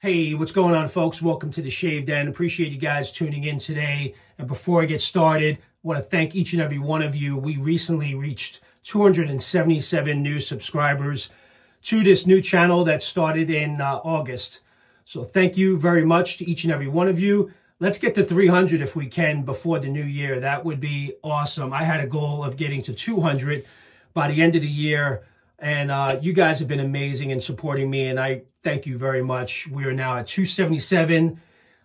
Hey, what's going on, folks? Welcome to the Shave Den. Appreciate you guys tuning in today. And before I get started, I want to thank each and every one of you. We recently reached 277 new subscribers to this new channel that started in August. So thank you very much to each and every one of you. Let's get to 300 if we can before the new year. That would be awesome. I had a goal of getting to 200 by the end of the year. And you guys have been amazing in supporting me, and I thank you very much. We are now at 277.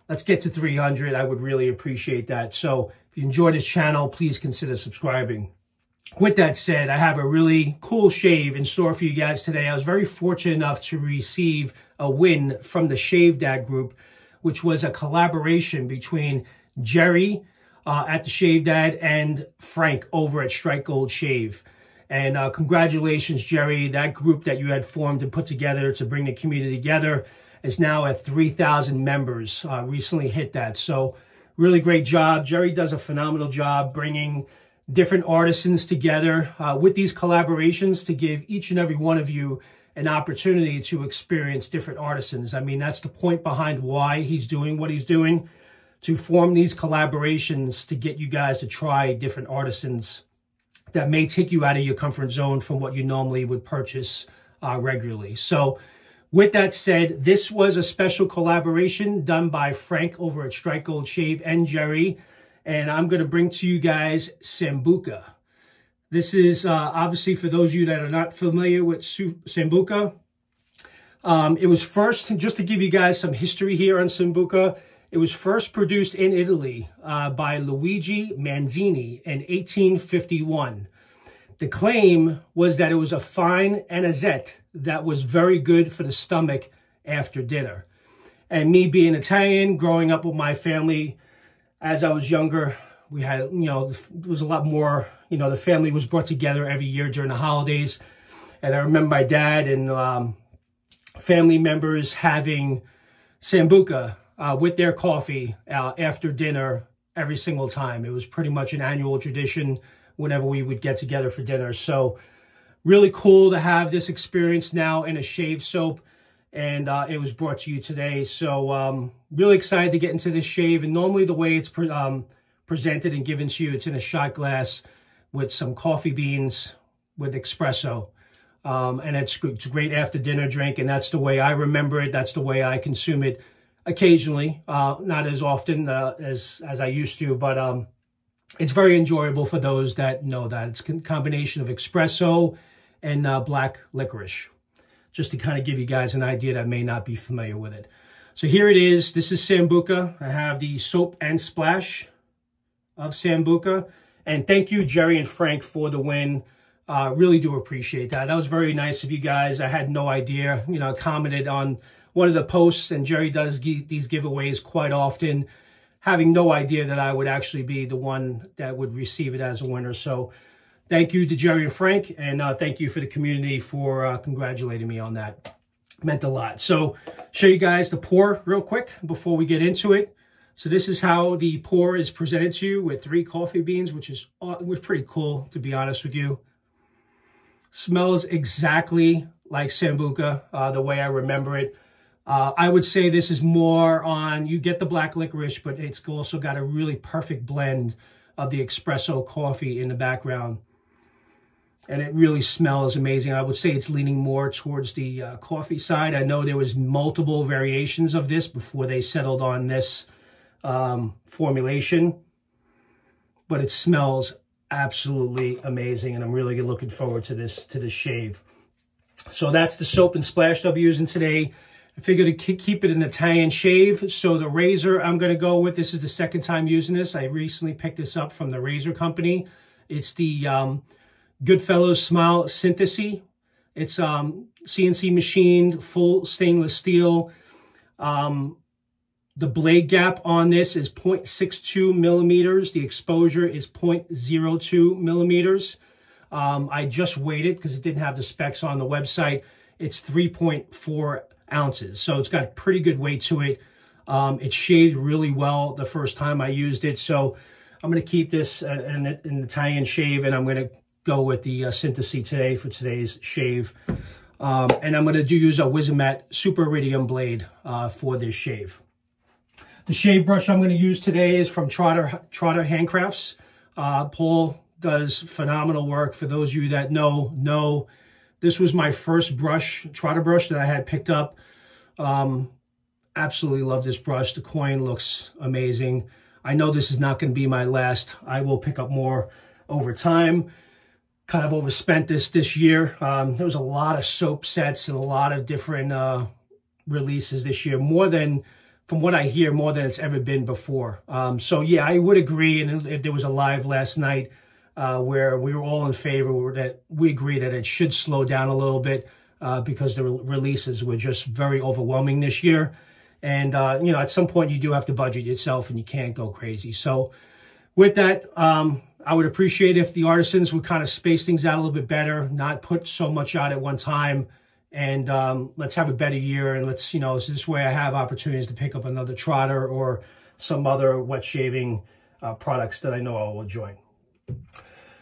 Let's get to 300. I would really appreciate that. So if you enjoy this channel, please consider subscribing. With that said, I have a really cool shave in store for you guys today. I was very fortunate enough to receive a win from the Shave Dad group, which was a collaboration between Jerry at the Shave Dad and Frank over at Strike Gold Shave. And congratulations, Jerry. That group that you had formed and put together to bring the community together is now at 3,000 members. Recently hit that. So really great job. Jerry does a phenomenal job bringing different artisans together with these collaborations to give each and every one of you an opportunity to experience different artisans. I mean, that's the point behind why he's doing what he's doing, to form these collaborations to get you guys to try different artisans that may take you out of your comfort zone from what you normally would purchase regularly. So with that said, this was a special collaboration done by Frank over at Strike Gold Shave and Jerry. And I'm going to bring to you guys SAMBUCA. This is obviously for those of you that are not familiar with SAMBUCA. It was first, just to give you guys some history here on SAMBUCA, it was first produced in Italy by Luigi Manzini in 1851. The claim was that it was a fine anisette that was very good for the stomach after dinner. And me being Italian, growing up with my family, as I was younger, we had, there was a lot more, the family was brought together every year during the holidays. And I remember my dad and family members having SAMBUCA with their coffee after dinner every single time. It was pretty much an annual tradition whenever we would get together for dinner. So really cool to have this experience now in a shave soap. And it was brought to you today. So really excited to get into this shave. And normally the way it's presented and given to you, it's in a shot glass with some coffee beans with espresso. And it's a great after dinner drink. And that's the way I remember it. That's the way I consume it. Occasionally, not as often as I used to, but it's very enjoyable for those that know that. It's a combination of espresso and black licorice, just to kind of give you guys an idea that may not be familiar with it. So here it is. This is SAMBUCA. I have the soap and splash of SAMBUCA. And thank you, Jerry and Frank, for the win. Really do appreciate that. That was very nice of you guys. I had no idea, commented on one of the posts, and Jerry does these giveaways quite often, having no idea that I would actually be the one that would receive it as a winner. So thank you to Jerry and Frank, and thank you for the community for congratulating me on that. Meant a lot. So show you guys the pour real quick before we get into it. So this is how the pour is presented to you with 3 coffee beans, which was pretty cool, to be honest with you. Smells exactly like SAMBUCA, the way I remember it. I would say this is more on, you get the black licorice, but it's also got a really perfect blend of the espresso coffee in the background. And it really smells amazing. I would say it's leaning more towards the coffee side. I know there was multiple variations of this before they settled on this formulation, but it smells absolutely amazing. And I'm really looking forward to this shave. So that's the soap and splash that I'm using today. I figured to keep it an Italian shave. So the razor I'm going to go with, this is the second time using this. I recently picked this up from the Razor company. It's the Goodfellas Smile SYNTESI. It's CNC machined, full stainless steel. The blade gap on this is 0.62 millimeters. The exposure is 0.02 millimeters. I just weighed it because it didn't have the specs on the website. It's 3.4 ounces. So it's got pretty good weight to it. It shaved really well the first time I used it. So I'm going to keep this an Italian shave, and I'm going to go with the Syntesi today for today's shave. And I'm going to use a Wizomat Super Iridium blade for this shave. The shave brush I'm going to use today is from Trotter Handcrafts. Paul does phenomenal work. For those of you that know, this was my first brush, Trotter brush, that I had picked up. Absolutely love this brush. The coin looks amazing. I know this is not going to be my last. I will pick up more over time. Kind of overspent this year. There was a lot of soap sets and a lot of different releases this year. More than, from what I hear, more than it's ever been before. So yeah, I would agree. And if there was a live last night where we were all in favor, that we agree that it should slow down a little bit because the releases were just very overwhelming this year. And, you know, at some point you do have to budget yourself and you can't go crazy. So with that, I would appreciate if the artisans would kind of space things out a little bit better, not put so much out at one time. And let's have a better year. And let's, you know, so this way I have opportunities to pick up another Trotter or some other wet shaving products that I know I will enjoy.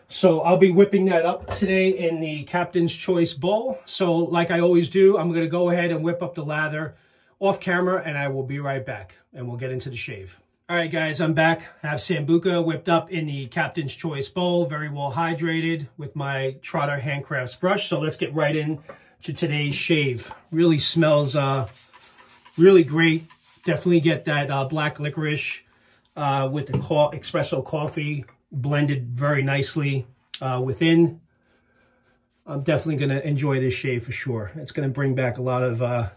So I'll be whipping that up today in the Captain's Choice bowl. So like I always do, I'm going to go ahead and whip up the lather off camera, and I will be right back, and we'll get into the shave. All right, guys, I'm back. I have Sambuca whipped up in the Captain's Choice bowl, very well hydrated with my Trotter Handcrafts brush. So let's get right into today's shave. Really smells really great. Definitely get that black licorice with the espresso coffee blended very nicely within. I'm definitely going to enjoy this shave for sure. It's going to bring back a lot of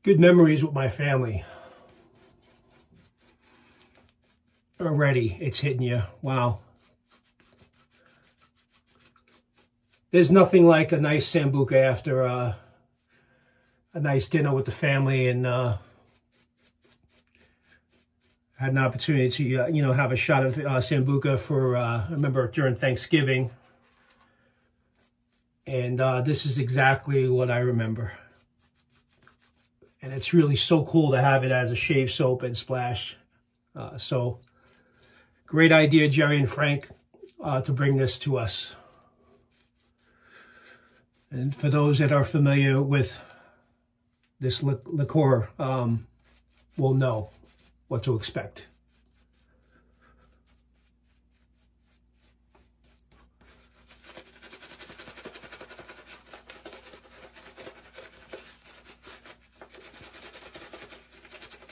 good memories with my family. Already, it's hitting you. Wow. There's nothing like a nice Sambuca after a nice dinner with the family, and had an opportunity to, you know, have a shot of Sambuca for, I remember during Thanksgiving. And this is exactly what I remember. And it's really so cool to have it as a shave soap and splash. So great idea, Jerry and Frank, to bring this to us. And for those that are familiar with this liqueur, will know what to expect.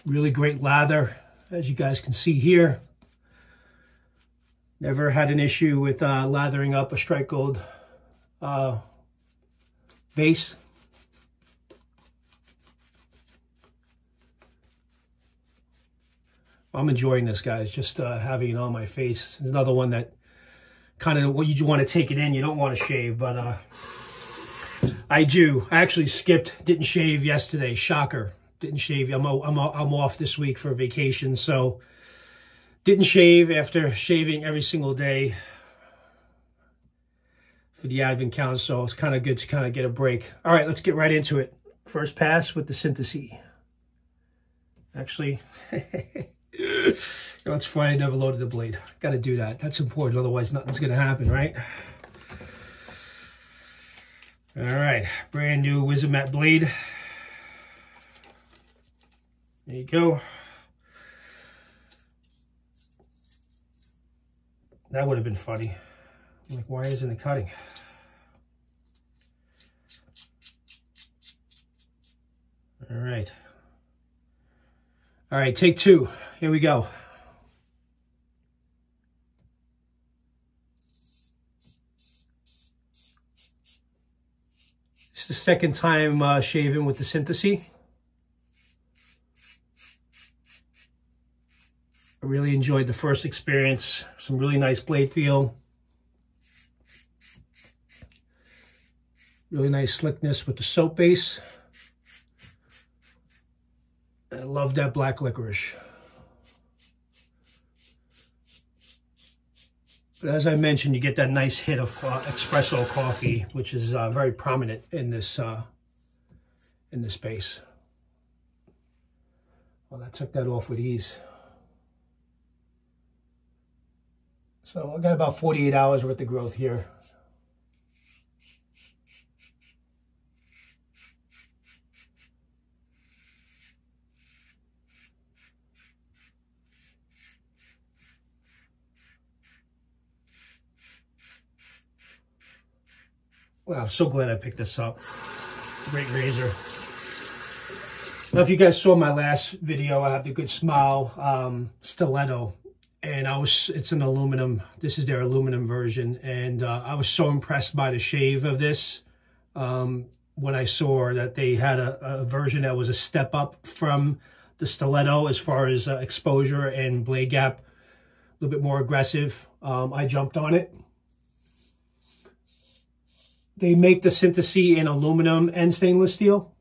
Really great lather, as you guys can see here. Never had an issue with lathering up a strike gold base. I'm enjoying this, guys, just having it on my face. Another one that kind of, well, you want to take it in, you don't want to shave, but I do. I actually didn't shave yesterday, shocker. Didn't shave. I'm off this week for vacation, so didn't shave after shaving every single day for the Advent count, so it's kind of good to kind of get a break. All right, let's get right into it. First pass with the Synthesi. Actually, you know, it's funny, I never loaded the blade. Got to do that. That's important, otherwise nothing's going to happen, right? All right, brand new Wizomat blade. There you go. That would have been funny. I'm like, why isn't it cutting? All right. All right, take two. Here we go. This is the second time shaving with the Synthesi. I really enjoyed the first experience. Some really nice blade feel. Really nice slickness with the soap base. I love that black licorice. But as I mentioned, you get that nice hit of espresso coffee, which is very prominent in this base. Well, I took that off with ease. So I got about 48 hours worth of growth here. Wow, I'm so glad I picked this up. Great razor. Now, if you guys saw my last video, I have the Good Smile Stiletto, and it's an aluminum. This is their aluminum version, and I was so impressed by the shave of this when I saw that they had a version that was a step up from the Stiletto as far as exposure and blade gap, a little bit more aggressive. I jumped on it. They make the Syntesi in aluminum and stainless steel.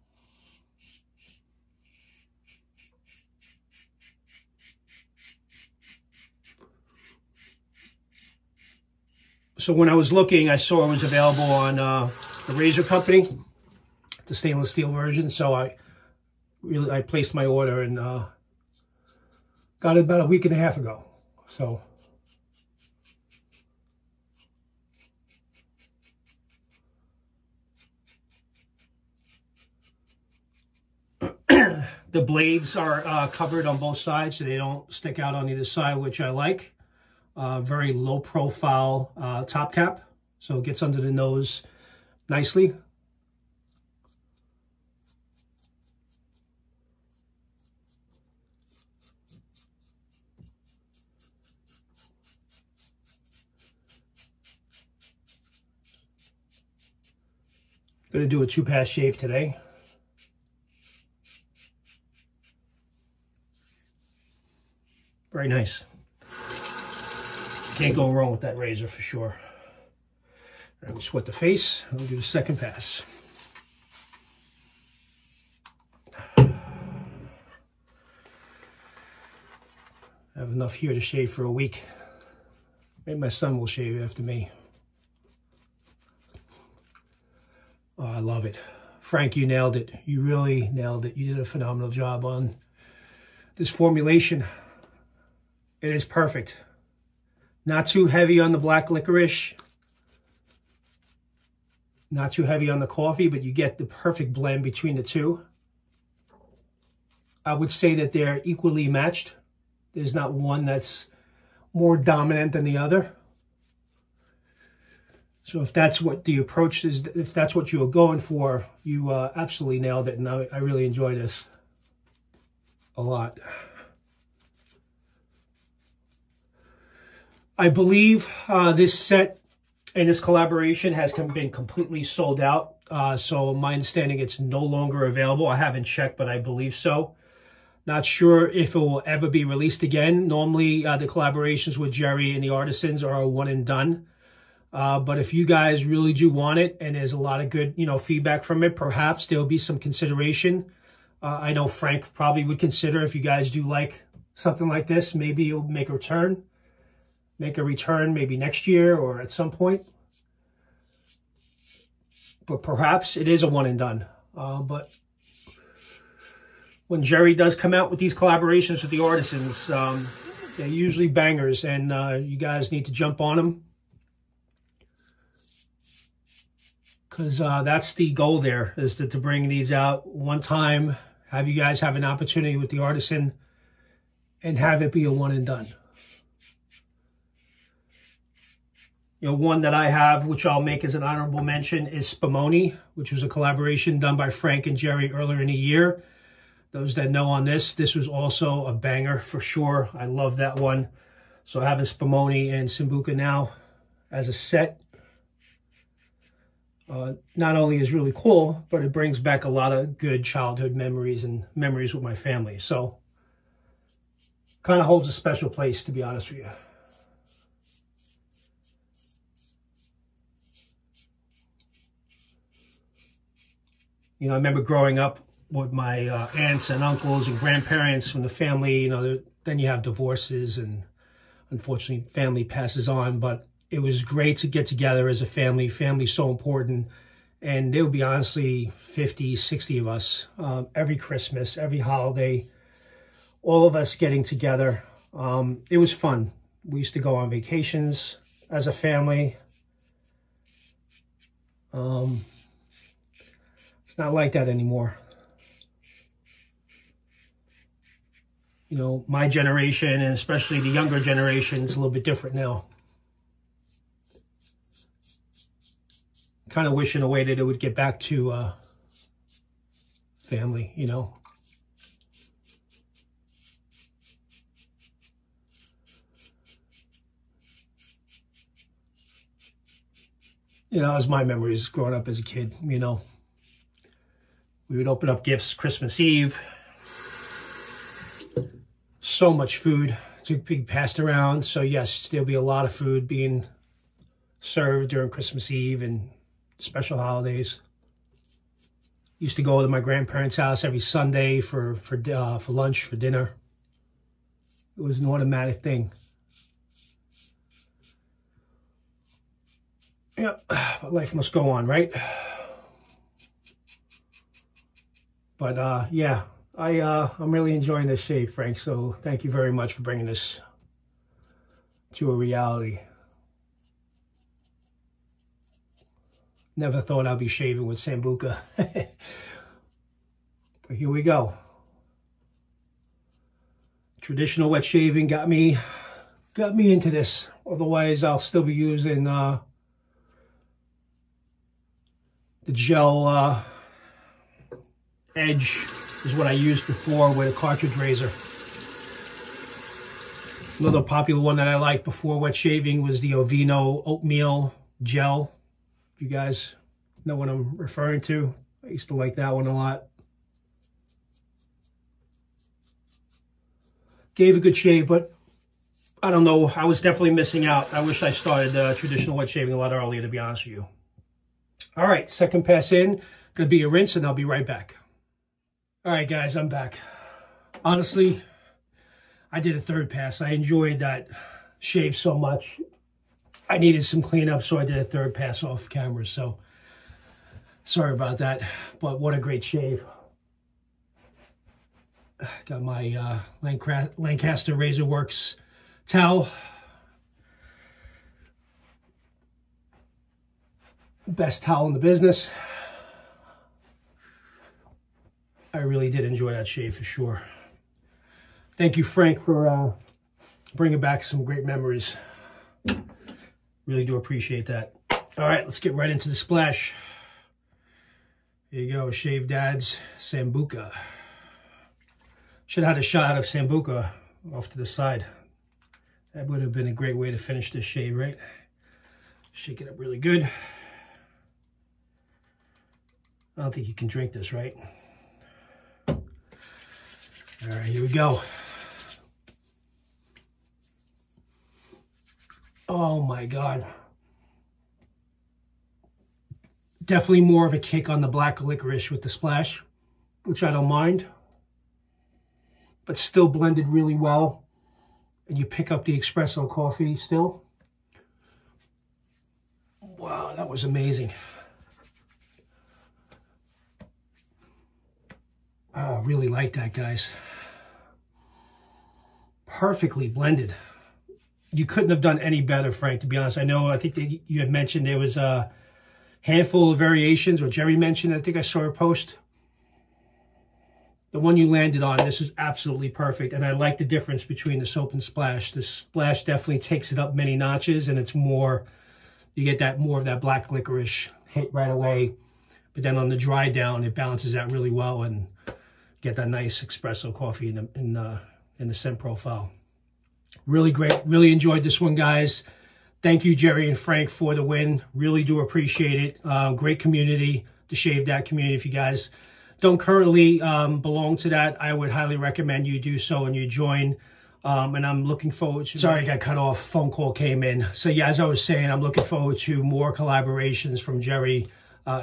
So when I was looking, I saw it was available on the Razor company, the stainless steel version. So I placed my order and got it about a week and a half ago. So the blades are covered on both sides, so they don't stick out on either side, which I like. Very low profile top cap, so it gets under the nose nicely. Gonna do a 2-pass shave today. Very nice. Can't go wrong with that razor for sure. And we sweat the face. We'll do the second pass. I have enough here to shave for a week. Maybe my son will shave after me. Oh, I love it. Frank, you nailed it. You really nailed it. You did a phenomenal job on this formulation. It is perfect. Not too heavy on the black licorice. Not too heavy on the coffee, but you get the perfect blend between the two. I would say that they're equally matched. There's not one that's more dominant than the other. So if that's what the approach is, if that's what you were going for, you absolutely nailed it. And I really enjoy this a lot. I believe this set and this collaboration has been completely sold out. So my understanding, it's no longer available. I haven't checked, but I believe so. Not sure if it will ever be released again. Normally, the collaborations with Jerry and the Artisans are a one and done. But if you guys really do want it, and there's a lot of good, feedback from it, perhaps there'll be some consideration. I know Frank probably would consider, if you guys do like something like this, maybe you'll make a return. Make a return maybe next year or at some point. But perhaps it is a one and done. But when Jerry does come out with these collaborations with the Artisans, they're usually bangers, and you guys need to jump on them. Because that's the goal there, is to bring these out one time, have you guys have an opportunity with the Artisan, and have it be a one and done. One that I have, which I'll make as an honorable mention, is Spumoni, which was a collaboration done by Frank and Jerry earlier in the year. Those that know on this was also a banger for sure. I love that one. So having Spumoni and SAMBUCA now as a set, not only is really cool, but it brings back a lot of good childhood memories and memories with my family. So kind of holds a special place, to be honest with you. I remember growing up with my aunts and uncles and grandparents from the family. Then you have divorces, and unfortunately family passes on, but it was great to get together as a family. Family's so important. And there would be honestly 50, 60 of us every Christmas, every holiday, all of us getting together. It was fun. We used to go on vacations as a family. It's not like that anymore. My generation, and especially the younger generation, is a little bit different now. kind of wish in a way that it would get back to family, you know. You know, as my memories growing up as a kid, you know. We would open up gifts Christmas Eve. So much food to be passed around. So yes, there'll be a lot of food being served during Christmas Eve and special holidays. Used to go to my grandparents' house every Sunday for lunch, for dinner. It was an automatic thing. Yeah, but life must go on, right? But yeah, I'm really enjoying this shave, Frank. So thank you very much for bringing this to a reality. Never thought I'd be shaving with Sambuca. But here we go. Traditional wet shaving got me into this. Otherwise, I'll still be using the gel edge is what I used before with a cartridge razor. Another popular one that I liked before wet shaving was the Ovino oatmeal gel. If you guys know what I'm referring to, I used to like that one a lot. Gave a good shave, but I don't know, I was definitely missing out. I wish I started traditional wet shaving a lot earlier, to be honest with you. All right, second pass in, gonna be a rinse, and I'll be right back. All right, guys, I'm back. Honestly, I did a third pass. I enjoyed that shave so much. I needed some cleanup, so I did a third pass off camera. So sorry about that, but what a great shave. Got my Lancaster Razor Works towel. Best towel in the business. I really did enjoy that shave for sure. Thank you, Frank, for bringing back some great memories. Really do appreciate that. All right, let's get right into the splash. Here you go, Shave Dad's Sambuca. Should have had a shot of Sambuca off to the side. That would have been a great way to finish this shave, right? Shake it up really good. I don't think you can drink this, right? All right, here we go. Oh my God. Definitely more of a kick on the black licorice with the splash, which I don't mind, but still blended really well. And you pick up the espresso coffee still. Wow, that was amazing. Oh, I really like that, guys. Perfectly blended. You couldn't have done any better, Frank, to be honest. I think that you had mentioned there was a handful of variations, or Jerry mentioned, I think I saw a post. The one you landed on, this is absolutely perfect. And I like the difference between the soap and splash. The splash definitely takes it up many notches, and it's more, you get that more of that black licorice hit right away. But then on the dry down, it balances out really well, and get that nice espresso coffee in the scent profile. Really great. Really enjoyed this one, guys. Thank you, Jerry and Frank, for the win. Really do appreciate it. Great community, the Shave Dad community. If you guys don't currently belong to that, I would highly recommend you do so and you join. And I'm looking forward to... Sorry, I got cut off. Phone call came in. So yeah, as I was saying, I'm looking forward to more collaborations from Jerry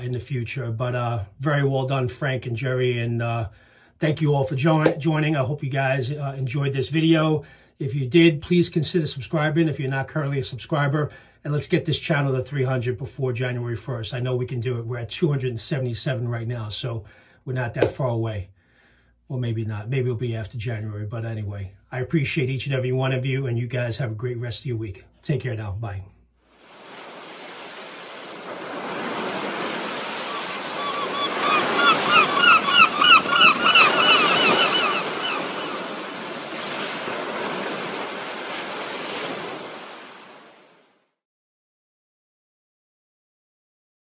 in the future. But very well done, Frank and Jerry. And thank you all for joining. I hope you guys enjoyed this video. If you did, please consider subscribing if you're not currently a subscriber. And let's get this channel to 300 before January 1st. I know we can do it. We're at 277 right now, so we're not that far away. Well, maybe not. Maybe it'll be after January. But anyway, I appreciate each and every one of you, and you guys have a great rest of your week. Take care now. Bye.